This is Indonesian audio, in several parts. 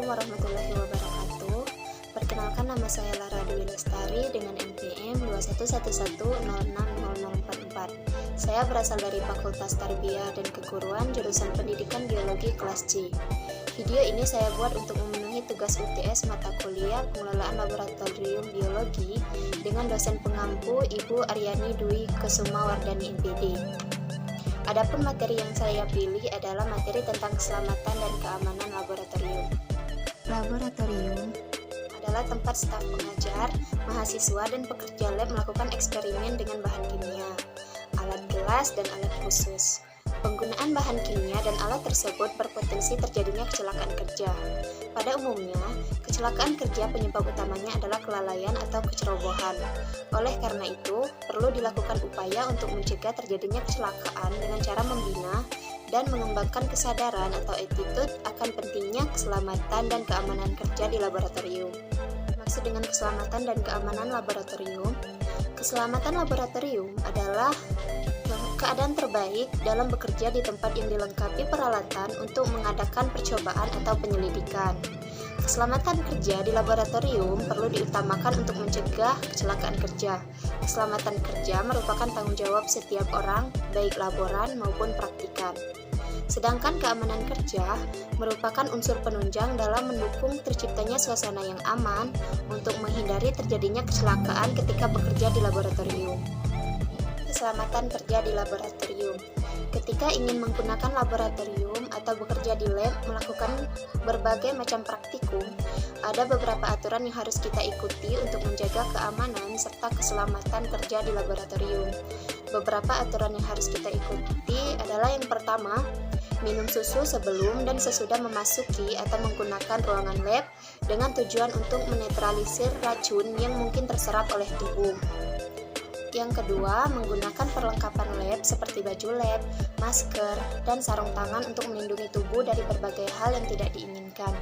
Assalamualaikum warahmatullahi wabarakatuh. Perkenalkan, nama saya Lara Dwi Lestari dengan NPM 2111060044. Saya berasal dari Fakultas Tarbiyah dan Keguruan jurusan Pendidikan Biologi kelas C. Video ini saya buat untuk memenuhi tugas UTS mata kuliah Pengelolaan Laboratorium Biologi dengan dosen pengampu Ibu Aryani Dwi Kusumawardani MPD. Adapun materi yang saya pilih adalah materi tentang keselamatan dan keamanan laboratorium. Laboratorium adalah tempat staf pengajar, mahasiswa, dan pekerja lab melakukan eksperimen dengan bahan kimia, alat gelas, dan alat khusus. Penggunaan bahan kimia dan alat tersebut berpotensi terjadinya kecelakaan kerja. Pada umumnya, kecelakaan kerja penyebab utamanya adalah kelalaian atau kecerobohan. Oleh karena itu, perlu dilakukan upaya untuk mencegah terjadinya kecelakaan dengan cara membina dan mengembangkan kesadaran atau attitude akan pentingnya keselamatan dan keamanan kerja di laboratorium. Maksud dengan keselamatan dan keamanan laboratorium, keselamatan laboratorium adalah keadaan terbaik dalam bekerja di tempat yang dilengkapi peralatan untuk mengadakan percobaan atau penyelidikan. Keselamatan kerja di laboratorium perlu diutamakan untuk mencegah kecelakaan kerja. Keselamatan kerja merupakan tanggung jawab setiap orang, baik laboran maupun praktikan. Sedangkan keamanan kerja merupakan unsur penunjang dalam mendukung terciptanya suasana yang aman untuk menghindari terjadinya kecelakaan ketika bekerja di laboratorium. Keselamatan kerja di laboratorium. Ketika ingin menggunakan laboratorium atau bekerja di lab melakukan berbagai macam praktikum, ada beberapa aturan yang harus kita ikuti untuk menjaga keamanan serta keselamatan kerja di laboratorium. Beberapa aturan yang harus kita ikuti adalah yang pertama, minum susu sebelum dan sesudah memasuki atau menggunakan ruangan lab dengan tujuan untuk menetralisir racun yang mungkin terserap oleh tubuh. Yang kedua, menggunakan perlengkapan lab seperti baju lab, masker, dan sarung tangan untuk melindungi tubuh dari berbagai hal yang tidak diinginkan.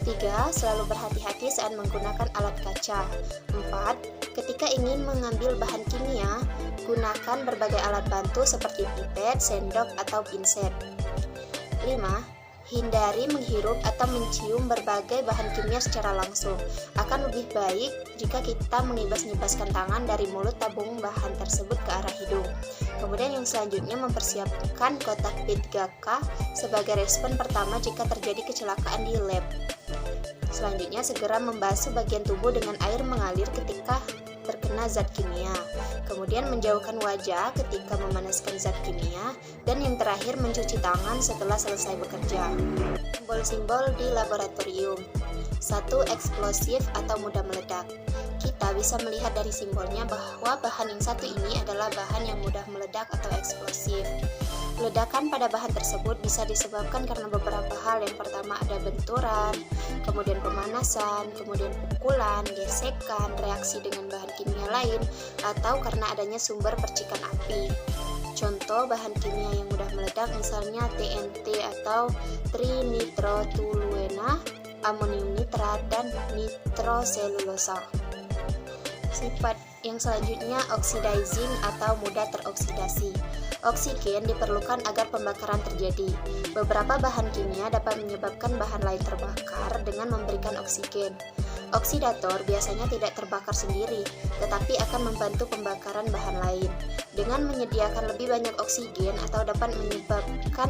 3. Selalu berhati-hati saat menggunakan alat kaca. 4. Ketika ingin mengambil bahan kimia, gunakan berbagai alat bantu seperti pipet, sendok, atau pinset. 5. Hindari menghirup atau mencium berbagai bahan kimia secara langsung. Akan lebih baik jika kita mengibas-ngibaskan tangan dari mulut tabung bahan tersebut ke arah hidung. Kemudian yang selanjutnya, mempersiapkan kotak P3K sebagai respon pertama jika terjadi kecelakaan di lab. Selanjutnya, segera membasuh bagian tubuh dengan air mengalir ketika terkena zat kimia. Kemudian menjauhkan wajah ketika memanaskan zat kimia, dan yang terakhir mencuci tangan setelah selesai bekerja. Simbol-simbol di laboratorium. 1. Eksplosif atau mudah meledak. Kita bisa melihat dari simbolnya bahwa bahan yang satu ini adalah bahan yang mudah meledak atau eksplosif. Ledakan pada bahan tersebut bisa disebabkan karena beberapa hal. Yang pertama ada benturan, kemudian pemanasan, kemudian pukulan, gesekan, reaksi dengan bahan kimia lain, atau karena adanya sumber percikan api. Contoh bahan kimia yang mudah meledak misalnya TNT atau trinitrotoluena, amonium nitrat, dan nitroselulosa. Sifat yang selanjutnya, oxidizing atau mudah teroksidasi. Oksigen diperlukan agar pembakaran terjadi. Beberapa bahan kimia dapat menyebabkan bahan lain terbakar dengan memberikan oksigen. Oksidator biasanya tidak terbakar sendiri, tetapi akan membantu pembakaran bahan lain. Dengan menyediakan lebih banyak oksigen atau dapat menyebabkan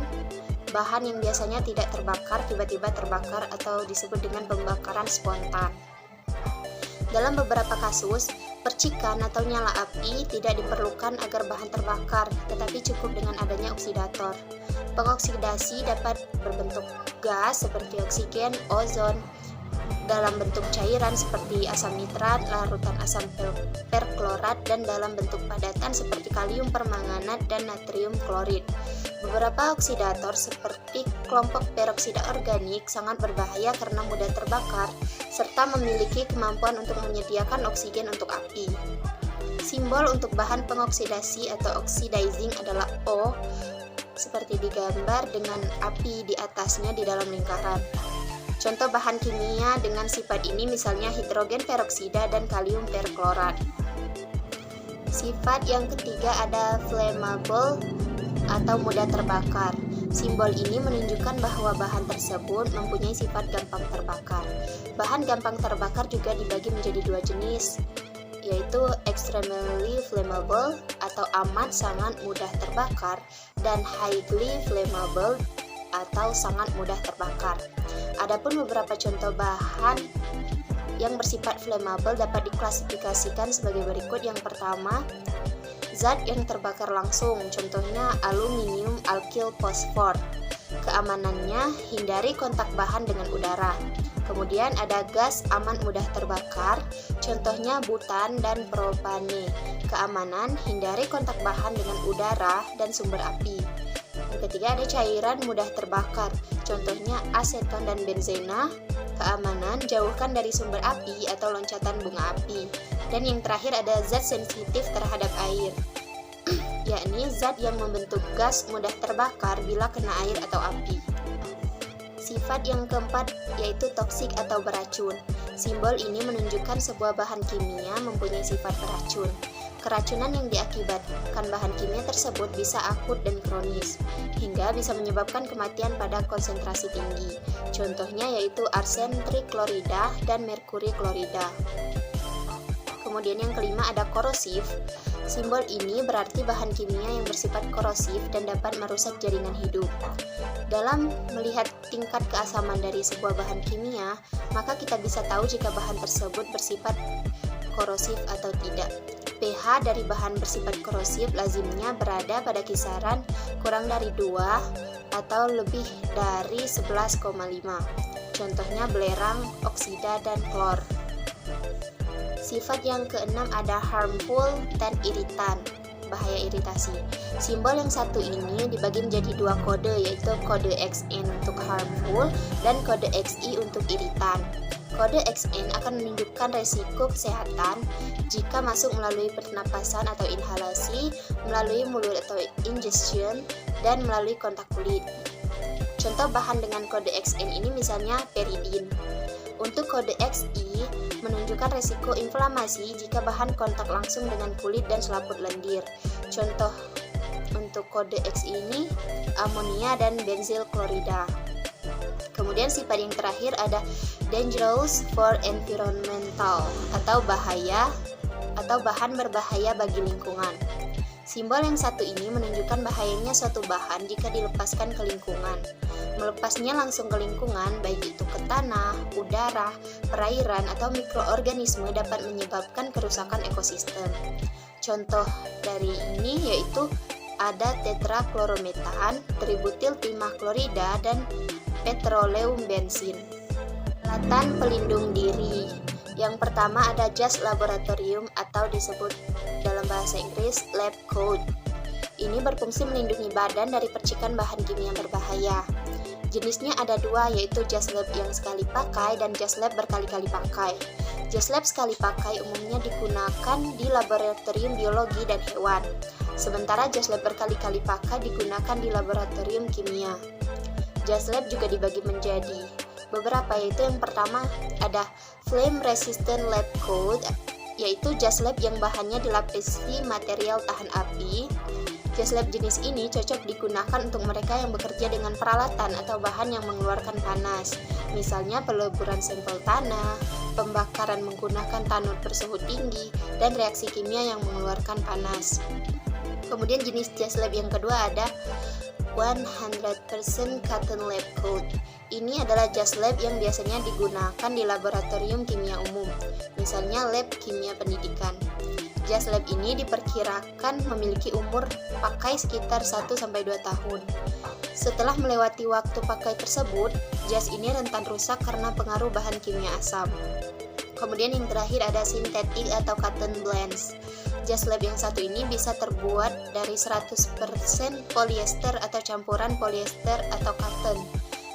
bahan yang biasanya tidak terbakar tiba-tiba terbakar atau disebut dengan pembakaran spontan. Dalam beberapa kasus, percikan atau nyala api tidak diperlukan agar bahan terbakar, tetapi cukup dengan adanya oksidator. Pengoksidasi dapat berbentuk gas seperti oksigen, ozon, dalam bentuk cairan seperti asam nitrat, larutan asam perklorat, dan dalam bentuk padatan seperti kalium permanganat dan natrium klorid. Beberapa oksidator seperti kelompok peroksida organik sangat berbahaya karena mudah terbakar serta memiliki kemampuan untuk menyediakan oksigen untuk api. Simbol untuk bahan pengoksidasi atau oxidizing adalah O, seperti digambar dengan api di atasnya di dalam lingkaran. Contoh bahan kimia dengan sifat ini misalnya hidrogen peroksida dan kalium perklorat. Sifat yang ketiga ada flammable atau mudah terbakar. Simbol ini menunjukkan bahwa bahan tersebut mempunyai sifat gampang terbakar. Bahan gampang terbakar juga dibagi menjadi dua jenis, yaitu extremely flammable atau amat sangat mudah terbakar dan highly flammable atau sangat mudah terbakar. Adapun beberapa contoh bahan yang bersifat flammable dapat diklasifikasikan sebagai berikut. Yang pertama, zat yang terbakar langsung, contohnya aluminium alkyl fosfor. Keamanannya, hindari kontak bahan dengan udara. Kemudian ada gas amat mudah terbakar, contohnya butan dan propane. Keamanan, hindari kontak bahan dengan udara dan sumber api. Yang ketiga ada cairan mudah terbakar, contohnya aseton dan benzena. Keamanan, jauhkan dari sumber api atau loncatan bunga api. Dan yang terakhir ada zat sensitif terhadap air, yakni zat yang membentuk gas mudah terbakar bila kena air atau api. Sifat yang keempat yaitu toksik atau beracun. Simbol ini menunjukkan sebuah bahan kimia mempunyai sifat beracun. Keracunan yang diakibatkan bahan kimia tersebut bisa akut dan kronis, hingga bisa menyebabkan kematian pada konsentrasi tinggi. Contohnya yaitu arsen triklorida dan merkuri klorida. Kemudian yang kelima ada korosif. Simbol ini berarti bahan kimia yang bersifat korosif dan dapat merusak jaringan hidup. Dalam melihat tingkat keasaman dari sebuah bahan kimia, maka kita bisa tahu jika bahan tersebut bersifat korosif atau tidak. pH dari bahan bersifat korosif lazimnya berada pada kisaran kurang dari 2 atau lebih dari 11,5. Contohnya belerang, oksida, dan klor. Sifat yang keenam ada harmful dan iritan, bahaya iritasi. Simbol yang satu ini dibagi menjadi dua kode, yaitu kode XN untuk harmful dan kode XI untuk iritan. Kode XN akan menunjukkan resiko kesehatan jika masuk melalui pernapasan atau inhalasi, melalui mulut atau ingestion, dan melalui kontak kulit. Contoh bahan dengan kode XN ini misalnya peridin. Untuk kode XI menunjukkan resiko inflamasi jika bahan kontak langsung dengan kulit dan selaput lendir. Contoh untuk kode XI ini amonia dan benzil klorida. Kemudian sifat yang terakhir ada dangerous for environmental atau bahaya atau bahan berbahaya bagi lingkungan. Simbol yang satu ini menunjukkan bahayanya suatu bahan jika dilepaskan ke lingkungan. Melepasnya langsung ke lingkungan, baik itu ke tanah, udara, perairan, atau mikroorganisme dapat menyebabkan kerusakan ekosistem. Contoh dari ini yaitu ada tetraklorometan, tributil timah klorida, dan petroleum bensin. Peralatan pelindung diri. Yang pertama ada jas laboratorium atau disebut dalam bahasa Inggris lab coat. Ini berfungsi melindungi badan dari percikan bahan kimia berbahaya. Jenisnya ada dua, yaitu jas lab yang sekali pakai dan jas lab berkali-kali pakai. Jas lab sekali pakai umumnya digunakan di laboratorium biologi dan hewan, sementara jas lab berkali-kali pakai digunakan di laboratorium kimia. Jas lab juga dibagi menjadi beberapa, yaitu yang pertama ada flame resistant lab coat, yaitu jas lab yang bahannya dilapisi material tahan api. Jas lab jenis ini cocok digunakan untuk mereka yang bekerja dengan peralatan atau bahan yang mengeluarkan panas, misalnya peleburan sampel tanah, pembakaran menggunakan tanur bersuhu tinggi, dan reaksi kimia yang mengeluarkan panas. Kemudian jenis jas lab yang kedua ada 100% cotton lab coat. Ini adalah jas lab yang biasanya digunakan di laboratorium kimia umum, misalnya lab kimia pendidikan. Jas lab ini diperkirakan memiliki umur pakai sekitar 1-2 tahun. Setelah melewati waktu pakai tersebut, jas ini rentan rusak karena pengaruh bahan kimia asam. Kemudian yang terakhir ada synthetic atau cotton blends. Jas lab yang satu ini bisa terbuat dari 100% polyester atau campuran polyester atau cotton.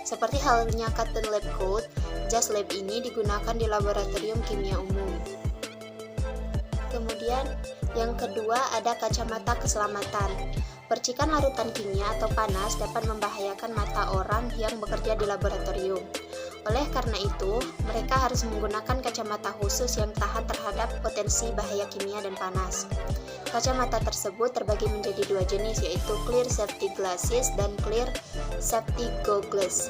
Seperti halnya cotton lab coat, jas lab ini digunakan di laboratorium kimia umum. Kemudian yang kedua ada kacamata keselamatan. Percikan larutan kimia atau panas dapat membahayakan mata orang yang bekerja di laboratorium. Oleh karena itu, mereka harus menggunakan kacamata khusus yang tahan terhadap potensi bahaya kimia dan panas. Kacamata tersebut terbagi menjadi dua jenis, yaitu clear safety glasses dan clear safety goggles.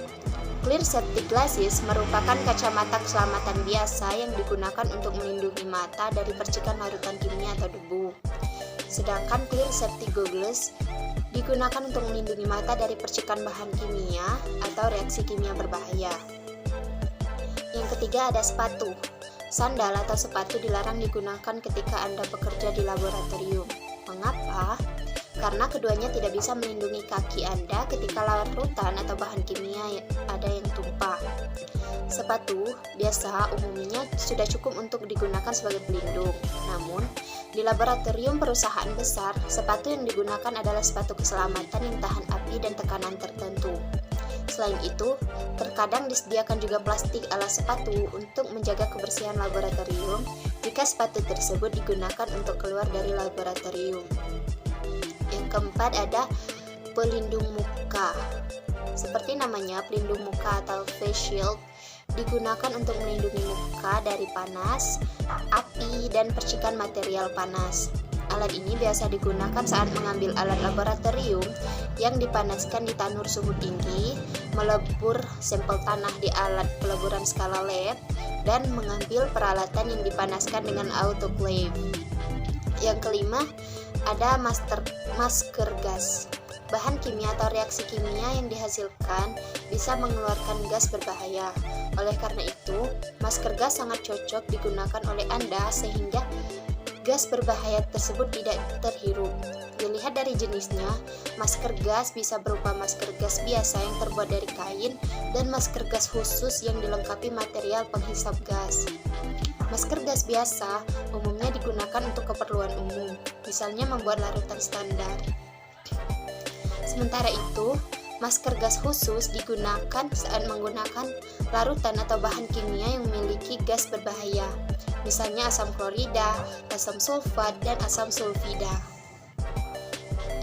Clear safety glasses merupakan kacamata keselamatan biasa yang digunakan untuk melindungi mata dari percikan larutan kimia atau debu. Sedangkan clear safety goggles digunakan untuk melindungi mata dari percikan bahan kimia atau reaksi kimia berbahaya. Yang ketiga ada sepatu. Sandal atau sepatu dilarang digunakan ketika Anda bekerja di laboratorium. Mengapa? Karena keduanya tidak bisa melindungi kaki Anda ketika larutan atau bahan kimia ada yang tumpah. Sepatu biasa umumnya sudah cukup untuk digunakan sebagai pelindung. Namun, di laboratorium perusahaan besar, sepatu yang digunakan adalah sepatu keselamatan yang tahan api dan tekanan tertentu. Selain itu, terkadang disediakan juga plastik alas sepatu untuk menjaga kebersihan laboratorium jika sepatu tersebut digunakan untuk keluar dari laboratorium. Yang keempat ada pelindung muka. Seperti namanya, pelindung muka atau face shield digunakan untuk melindungi muka dari panas, api, dan percikan material panas. Alat ini biasa digunakan saat mengambil alat laboratorium yang dipanaskan di tanur suhu tinggi, melebur sampel tanah di alat peleburan skala lab, dan mengambil peralatan yang dipanaskan dengan autoclave. Yang kelima, ada masker gas. Bahan kimia atau reaksi kimia yang dihasilkan bisa mengeluarkan gas berbahaya. Oleh karena itu, masker gas sangat cocok digunakan oleh Anda sehingga gas berbahaya tersebut tidak terhirup. Dilihat dari jenisnya, masker gas bisa berupa masker gas biasa yang terbuat dari kain dan masker gas khusus yang dilengkapi material penghisap gas. Masker gas biasa umumnya digunakan untuk keperluan umum, misalnya membuat larutan standar. Sementara itu, masker gas khusus digunakan saat menggunakan larutan atau bahan kimia yang memiliki gas berbahaya, misalnya asam klorida, asam sulfat, dan asam sulfida.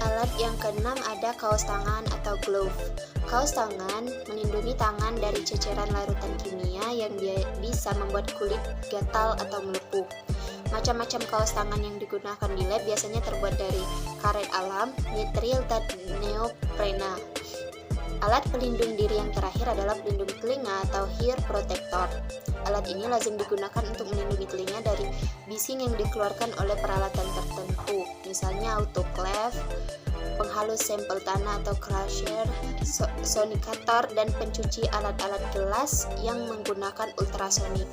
Alat yang keenam ada kaos tangan atau glove. Kaos tangan melindungi tangan dari ceceran larutan kimia yang bisa membuat kulit gatal atau melepuh. Macam-macam kaos tangan yang digunakan di lab biasanya terbuat dari karet alam, nitril, dan neoprena. Alat pelindung diri yang terakhir adalah pelindung telinga atau ear protector. Alat ini lazim digunakan untuk melindungi telinga dari bising yang dikeluarkan oleh peralatan tertentu, misalnya autoclave, penghalus sampel tanah atau crusher, sonikator, dan pencuci alat-alat gelas yang menggunakan ultrasonik.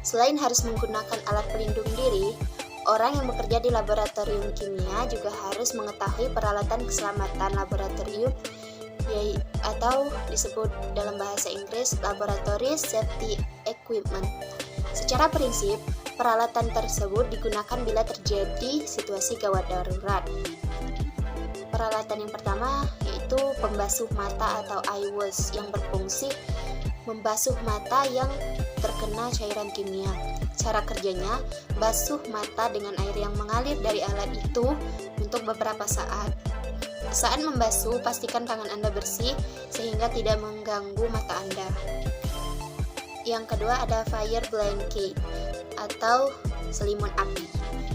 Selain harus menggunakan alat pelindung diri, orang yang bekerja di laboratorium kimia juga harus mengetahui peralatan keselamatan laboratorium atau disebut dalam bahasa Inggris Laboratory Safety Equipment. Secara prinsip, peralatan tersebut digunakan bila terjadi situasi gawat darurat. Peralatan yang pertama yaitu pembasuh mata atau eye wash yang berfungsi membasuh mata yang terkena cairan kimia. Cara kerjanya, basuh mata dengan air yang mengalir dari alat itu untuk beberapa saat. Saat membasuh, pastikan tangan Anda bersih sehingga tidak mengganggu mata Anda. Yang kedua ada fire blanket atau selimut api.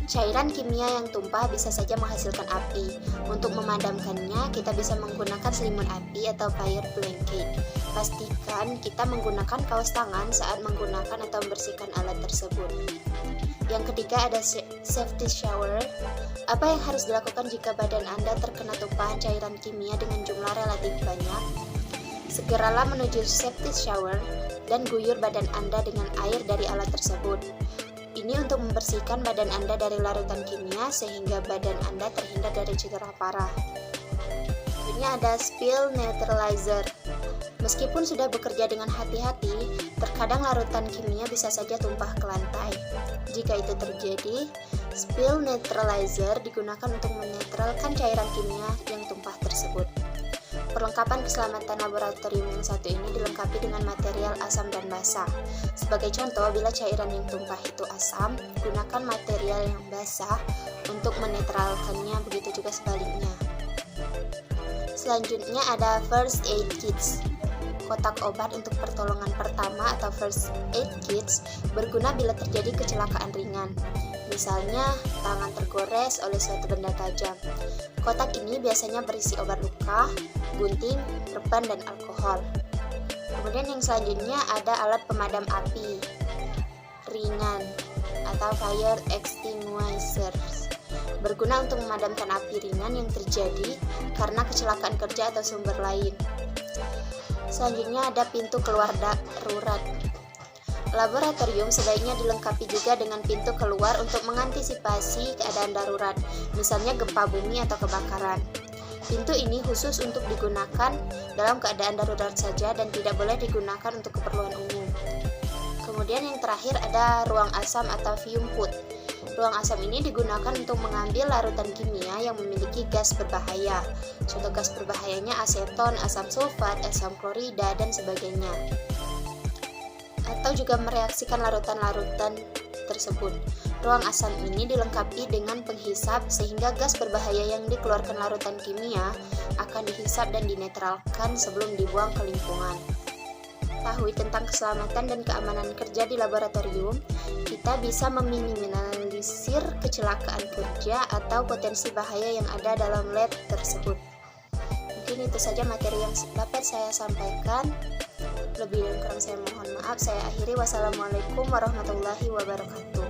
Cairan kimia yang tumpah bisa saja menghasilkan api. Untuk memadamkannya, kita bisa menggunakan selimut api atau fire blanket. Pastikan kita menggunakan kaos tangan saat menggunakan atau membersihkan alat tersebut. Yang ketiga ada safety shower. Apa yang harus dilakukan jika badan Anda terkena tumpahan cairan kimia dengan jumlah relatif banyak? Segeralah menuju safety shower dan guyur badan Anda dengan air dari alat tersebut. Ini untuk membersihkan badan Anda dari larutan kimia sehingga badan Anda terhindar dari cedera parah. Ini ada spill neutralizer. Meskipun sudah bekerja dengan hati-hati, terkadang larutan kimia bisa saja tumpah ke lantai. Jika itu terjadi, spill neutralizer digunakan untuk menetralkan cairan kimia yang tumpah tersebut. Perlengkapan keselamatan laboratorium yang satu ini dilengkapi dengan material asam dan basah. Sebagai contoh, bila cairan yang tumpah itu asam, gunakan material yang basah untuk menetralkannya, begitu juga sebaliknya. Selanjutnya ada first aid kits. kotak obat untuk pertolongan pertama atau first aid kits berguna bila terjadi kecelakaan ringan. Misalnya, tangan tergores oleh suatu benda tajam. Kotak ini biasanya berisi obat luka, gunting, perban, dan alkohol. Kemudian yang selanjutnya ada alat pemadam api ringan atau fire extinguishers. Berguna untuk memadamkan api ringan yang terjadi karena kecelakaan kerja atau sumber lain. Selanjutnya ada pintu keluar darurat. Laboratorium sebaiknya dilengkapi juga dengan pintu keluar untuk mengantisipasi keadaan darurat, misalnya gempa bumi atau kebakaran. Pintu ini khusus untuk digunakan dalam keadaan darurat saja dan tidak boleh digunakan untuk keperluan umum. Kemudian yang terakhir ada ruang asam atau fume hood. Ruang asam ini digunakan untuk mengambil larutan kimia yang memiliki gas berbahaya. Contoh gas berbahayanya aseton, asam sulfat, asam klorida, dan sebagainya. Atau juga mereaksikan larutan-larutan tersebut. Ruang asam ini dilengkapi dengan penghisap sehingga gas berbahaya yang dikeluarkan larutan kimia akan dihisap dan dinetralkan sebelum dibuang ke lingkungan. Ketahui tentang keselamatan dan keamanan kerja di laboratorium, kita bisa meminimalisir kecelakaan kerja atau potensi bahaya yang ada dalam lab tersebut. Mungkin itu saja materi yang dapat saya sampaikan. Lebih dan kurang saya mohon maaf. Saya akhiri. Wassalamualaikum warahmatullahi wabarakatuh.